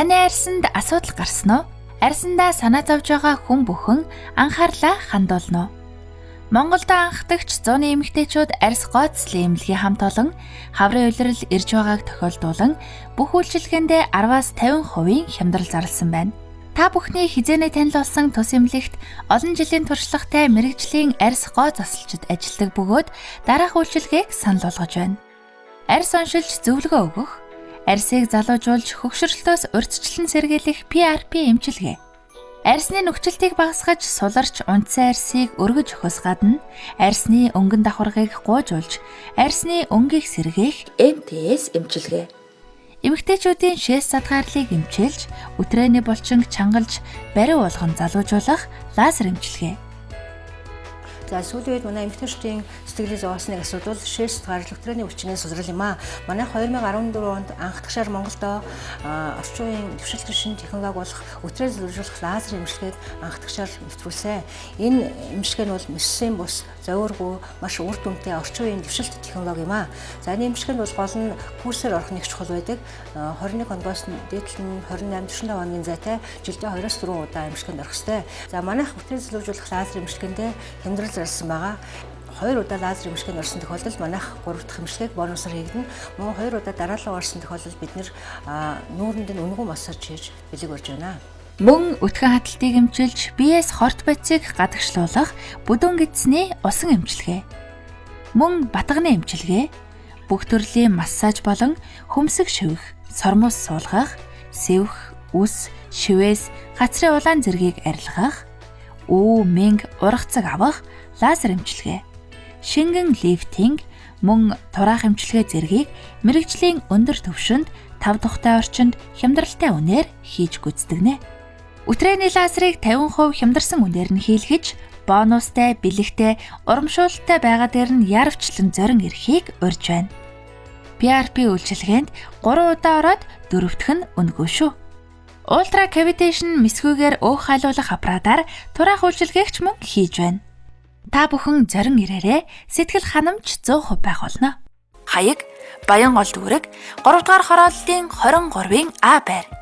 Таны арьсанд асуудал гарсан уу? Арьсандаа санаа зовж байгаа хүн бүхэн анхаарлаа хандуулна уу? Монголд анхдагч 100 эмэгтэйчүүд арьс гооцлын эмнэлгийн хамт олон хаврын улирал ирж байгааг тохиолдуулан бүх үйлчилгээндээ 10-аас 50% хямдрал зарласан байна. Та бүхний хизээнээ танил болсон тус эмнэлэгт олон жилийн туршлагатай мэрэгжлийн арьс гоо засалчид ажилладаг бөгөөд дараах үйлчилгээг санал болгож байна. Арьс оншилж зөвлөгөө өгөх, арьсыг залуужуулж хөгшрөлтөөс урьдчилан сэргийлэх PRP эмчилгээ. Арьсны нөхцөлтийг багасгаж суларч унтсан арьсыг өргөж өгөхөөс гадна арьсны өнгөн давхаргыг гуйжуулж арьсны өнгийг сэргээх MTS эмчилгээ. Эмэгтэйчүүдийн шээс задгаарлыг эмчилж, өтрээний булчинг чангалж, бариу болгон залуужуулах лазер эмчилгээ. За сүүлийн үед манай эмэгтэйчүүдийн сэтгэлээ зовоосныг асуудал шээс задгаарлал өтрээний булчингийн сулрал юм аа. Манайх 2014 онд анхдагчаар Монголдо орчин үеийн дэвшилтийн шинэ технологи болох өтрээ залуужуулах лазер эмчилгээг анхдагчаар нэвтрүүлсэн. Энэ эмчилгээ нь бол мэссэн бус, зовиргүй, маш үр дүнтэй орчин үеийн дэвшилт технологи юм аа. За энэ эмчилгээнд бол гол нь курсээр орох нэг чухал байдаг. 21 оноос дээдлэн 28-45 хоногийн зайтай жилдээ 2-4 удаа эмчилгээнд орох ёстой. За манайх өтрээ залуужуулах лазер эмчилгээндээ хямдрал зарласан байгаа. 2 удаа лазер эмчилгээнд орсон тохиолдолд манайх 3 дахь эмчилгээг бонусаар хийгдэнэ. Мөн 2 удаа дараалал орсон тохиолдолд бид нүүрэнд нь үнэгүй массаж хийж бэлэг барьж байна. Мөн өтгөн хаталтыг эмчилж, биеэс хорт бодисыг гадагшлуулах бүдүүн гидсний усан эмчилгээ. Мөн батганы эмчилгээ, бүх төрлийн массаж болон хөмсөг шивэх, сормос суулгах, сэвх, үс, шивээс гацрын улаан зэргийг арилгах, мэнг ургацаг авах лазер эмчилгээ. Шингэн лифтинг, мөн тураах эмчилгээ зэргийг мэрэгжлийн өндөр түвшинд 5 тухтай орчинд хямдралтай үнээр хийж гүйцэтгэнэ. Өтрээний лазерыг 50% хямдарсан үнээр нь хийлгэж, бонустай, бэлэгтэй, урамшуулалттай байгаа дээр нь яарвчлан зорин эрхийг урьж байна. PRP үйлчилгээнд 3 удаа ороод 4-th нь үнэгүй шүү. Ultra cavitation мэсгүйгээр өөх хайлуулах аппаратаар тураах үйлчилгээгч мөн хийж байна. Та бүхэн зорин ирээрээ сэтгэл ханамж 100% байх болно. Хаяг Баян гол дүүрэг 3 дугаар хорооллын 23-ын А байр.